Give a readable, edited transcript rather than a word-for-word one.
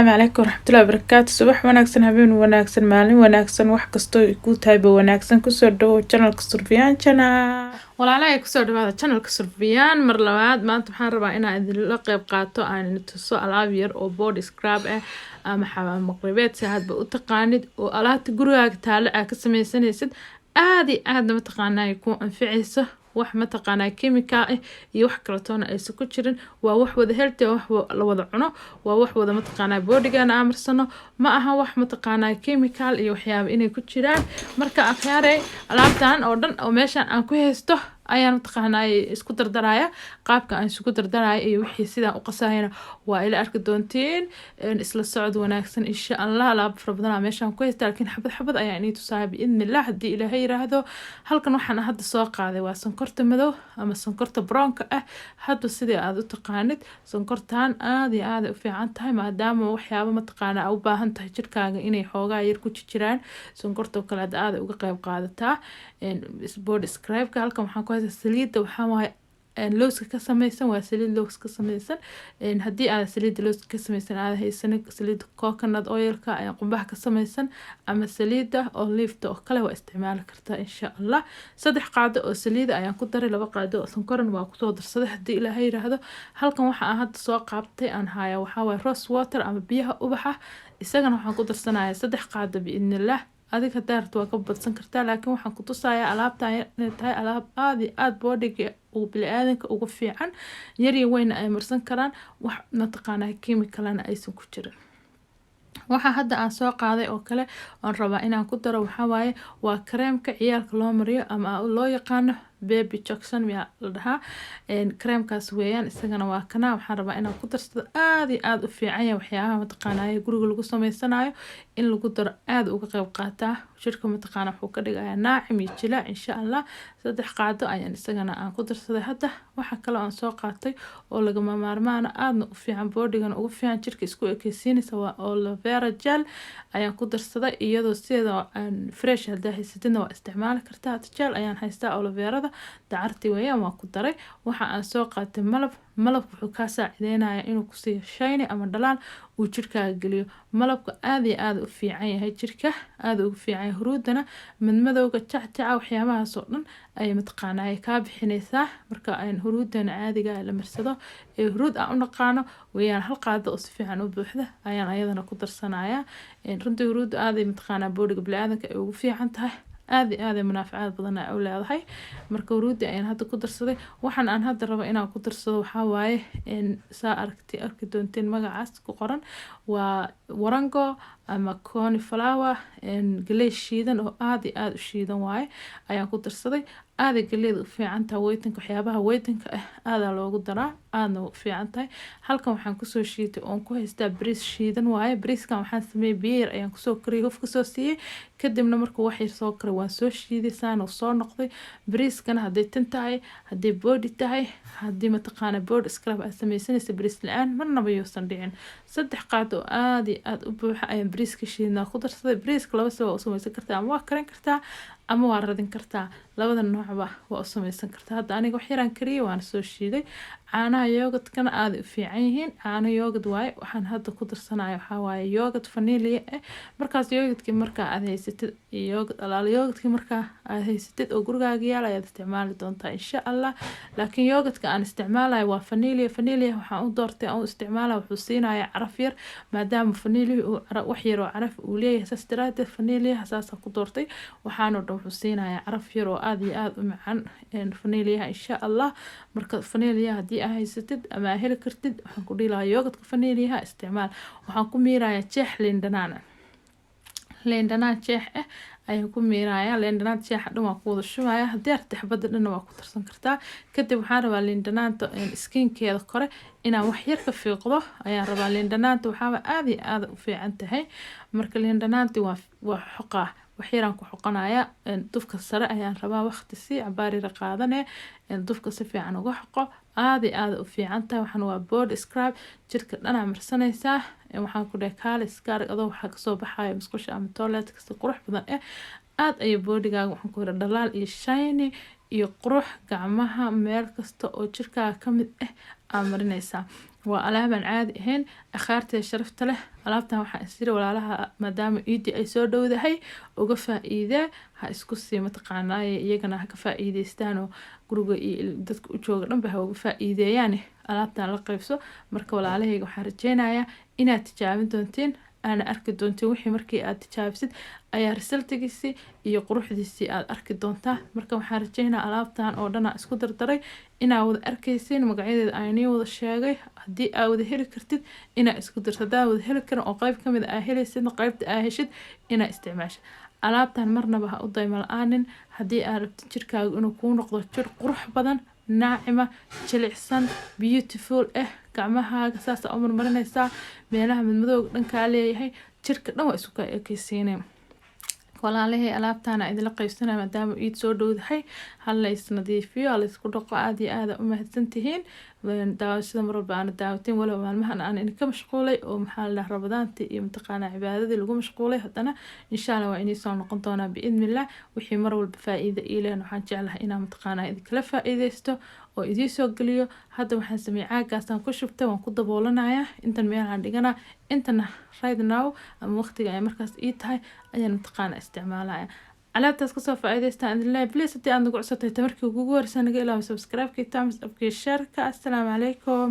السلام عليكم ورحمة الله وبركاته صباح wanaagsan habeen wanaagsan maalin wanaagsan wax kasto ku tahay wanaagsan ku soo dhawo channelka Surfiyaan channel walaalahay ku soo dhawaada channelka Surfiyaan mar labaad maanta waxaan rabaa inaan idin la qayb qaato aan tuso alaab yar oo body scrub ah ama xawaam maqribeed si aad u taqaanid oo alaabta gurigaaga taalo aad ka samaysanaysid aad ma taqaanay ku anficayso wax ma taqaanaa chemical ah iyo wax kale toona aysan ku jirin waa wax wada healthy wax la wada cuno waa wax wada ma taqaanaa bodygan amarsano ma aha wax ma taqaanaa chemical iyo waxyaabo inay ku jiraan marka akhyaaray alaabtan oo dhan oo meeshan aan ku haysto ayaan taqaanaa isku dardaraya qaabka aan isku dardaraya iyo wixii sidaan u qasayna waa ila arki doontiin isla socod wanaagsan insha Allah alaab fara badan meeshan ku haysta laakiin xabad ayaan inii tusaaya biidnillah haddii Ilaahay yiraahdo halkan waxaan hadda soo qaaday waa sonkorta madow ama sonkorta brownka ah hadda sidii aad u taqaanid sonkortan aad iyo aad u fiican tahay maadaama waxyaabo ma taqaanaa u baahan tahay jirkaaga inay xoogaa yar ku jiraan sonkorta kale aad uga qayb qaadataa body scrub-ka halkan waxaan ku haysaa saliidda waxaa waaye looska ka samaysan waa saliid loos ka samaysan haddii aad saliid loos ka samaysan aad haysan saliid coconut oil-ka ayaa qumbaha ka samaysan ama saliidda olive oo kale waa isticmaali kartaa insha Allah 3 qaado oo saliid ayaan ku daray 2 qaado oo sonkoran waa ku soo darsaday haddii Ilaahay yiraahdo halkan waxa aan hadda soo qaabtay aan haya waxa waaye rose water ama biyaha ubaxa isagana waxaan ku darsanayaa 3 qaado biidnillah adiga daarto waa ka badsan kartaa laakiin waxaan ku tusayaa alaabtan inay tahay alaab aad bodyga oo bini'aadanka ugu fiican yar iyo weyn ay marsan karaan wax ma taqaanaa chemical-ana aysan ku jirin waxa hadda aan soo qaaday oo kale aan rabaa inaan ku daro waxa waaye waa kareemka ciyaalka loo mariyo ama loo yaqaano baby Jackson miya la dhahaa kareemkaas weeyaan isagana waa kana waxaan rabaa inaan ku darsado aad u fiican yahay waxyaabaha ma taqaanaa guriga lagu sameysanayo in lagu daro aad uga qayb qaataa jirka ma taqaanaa wuxuu ka dhigayaa naacim iyo jilaac insha Allah 3 qaado ayaan isagana aan ku darsaday hadda waxa kale aan soo qaatay oo lagama maarmaan aadna u fiican bodygan ugu fiican jirka isku ekaysiinaysa waa aloe vera gel ayaan ku darsaday iyadoo sida aan fresh hadda haysatidna waa isticmaali kartaa gel ayaan haystaa aloe vera dacarti weeyaan waa ku daray waxa aan soo qaatay malab wuxuu ka saacideynayaa inuu ku siiyo shine ama dhalaan uu jirkaaga geliyo malabka aad u fiican yahay jirka aad ugu fiican yahay huruudana madmadowga jacjaca waxyaabahaas oo dhan ay mataqaanaa ka bixinaysaa marka aan huruudana caadiga la marsado ee huruud aan u naqaano weeyaan hal qaado oo si fiican u buuxda ayaan ayadana ku darsanayaa runtii huruud aad ay mataqaanaa boodiga bini'aadanka ay ugu fiican tahay aad munaaficaad badan ay u leedahay marka huruudi ayaan hadda ku darsaday waxaan aan hadda rabo inaan ku darsado waxa waaye saa arki doonteen magacaas ku qoran waa warango ama cornflower galey shiidan oo aad u shiidan waaye ayaan ku darsaday aad galeed u fiican tahay weytanka waxyaabaha weytanka aad loogu daraa aadna u fiican tahay halkan waxaan ku soo shiitay oo ku haystaa bariis shiidan waaye bariiskan waxaan sameeyay beer ayaan ku soo kariyay hoof ka soo siiyay kadibna markuu wax yar soo karay waan soo shiiday saan oo soo noqday bariiskan haday tan tahay haday body tahay haddii ma taqaana body scrub aad samaysanaysa bariis la'aan marnaba yoosan dhicin 3 qaado aad u buuxa ayaan bariiska shiidnaa ku darsaday bariiska laba soo u samaysan kartaa ama waa karin kartaa ama waa radin kartaa labada noocba waa u samaysan kartaa hadda aniga wax yaraan kariyay waan soo shiiday caanaha yogurtkana aad u fiican yihiin caano yogurt waaye waxaan hadda ku darsanayo waxa waaye yogurt vanilla markaas yogurtkii marka aad haysatid yogurtkii marka aad haysatid oo gurigaaga yaal ayaad isticmaali doontaa insha Allah laakiin yogurtka aan isticmaalayo waa vanilla waxaan u doortay aan u isticmaalayo wuxuu siinayaa caraf yar maadaama vanilla uu wax yar oo caraf uu leeyahay saas daraadeed vanilla saas ku doortay waxaan oo dhan wuxuu siinayaa caraf yar oo aad u macaan vanilla insha Allah marka vanilla haddii aad haysatid ama heli kartid waxaan ku dhihi lahaa yogurtka vanilla isticmaal waxaan ku miirayaa jeex liin dhanaan jeex ayaan ku miirayaa liin dhanaan jeex dhan waa ku wada shubayaa haddii aad xabada dhan waa ku tarsan kartaa kadib waxaan rabaa liin dhanaanta skinkeeda kore inaan wax yar ka fiiqdo ayaan rabaa liin dhanaanta waxaa aad u fiican tahay marka liin dhanaanti waa xoqaa waxyaraan ku xoqanayaa dufka sare ayaan rabaa waqti si cabaarira qaadane dufka si fiican uga xoqo aad u fiican tahay waxaan waa body scrub jirka dhan marsanaysaa waxaan ku dhahay kaalis gaar adoo waxa ka soo baxaya musqusha ama toilet kasta qurux badan aad ay bodigaaga waxaan ku yiraahdaa dhalaal iyo shiny iyo qurux gacmaha meel kasta oo jirkaaga ka mid marinaysaa. waa alaabaan caadi ahayn akhaarteeda sharafta leh. alaabtan waxaan isiri walaalaha maadaama iidii ay soo dhowdahay uga faa'iidee ha isku sii mataqaanaaye iyagana ha ka faa'iideystaan oo guriga iyo dadka u jooga dhanba ha uga faa'iideeyaan alaabtan la qaybso. marka walaalahayga waxaan rajeynayaa inaad tijaabin doontiin أنا أركض دونتي وحي مركي أد تجابسد أيا رسالتكيسي iyo quruxdiisii aad arki doontaa. marka waxaan rajeynaa alaabtan oo dhan isku dardaray inaa wada arkaysiin magacyadeeda aanay wada sheegay haddii aad wada heli kartid inaa isku darsadaa wada heli karin oo qayb kamid ah helaysid qaybta aad heshid inaa isticmaasho. alaabtan marnaba ha u daymo la'aanin haddii aad rabtid jirkaaga inuu kuu noqdo jir qurux badan naacima jilicsan beautiful gacmahaaga saas u marmarinaysaa meelaha madmadowga dhankaa leeyahay jirka dhan waa isku ka ekaysiinay. walaalahey alaabtaana idinla qaybsanaya maadaama iid soo dhowdahay hal la isnadiifiyo hal isku dhaqo aad iyo aad u mahadsantihiin daawashada mar walba aana daawateen walow maalmahan aan idinka mashquulay oo maxaa la dhahaa rabadaantii iyo mataqaanaa cibaadadii lagu mashquulay haddana insha allah waa inii soo noqon doonaa biidnillah wixii mar walba faa'iida ii lehen waxaan jeclahay inaan mataqaanaa idinkala faa'iideysto oo idii soo geliyo. hadda waxaan sameeyay caagaasaan ku shubtay waan ku daboolanayaa intan meelaan dhiganaa intana right now ama waqtiga ay markaas ii tahay ayaan mataqaanaa isticmaalaya. alaabtaas kasoo faa'iideystaan idinleh please haddii aad nagu cusubtahay tamarkii ugu horeysa naga ilaawi subscribe-kii thumbs up-kii share-ka. assalaamu calaykum.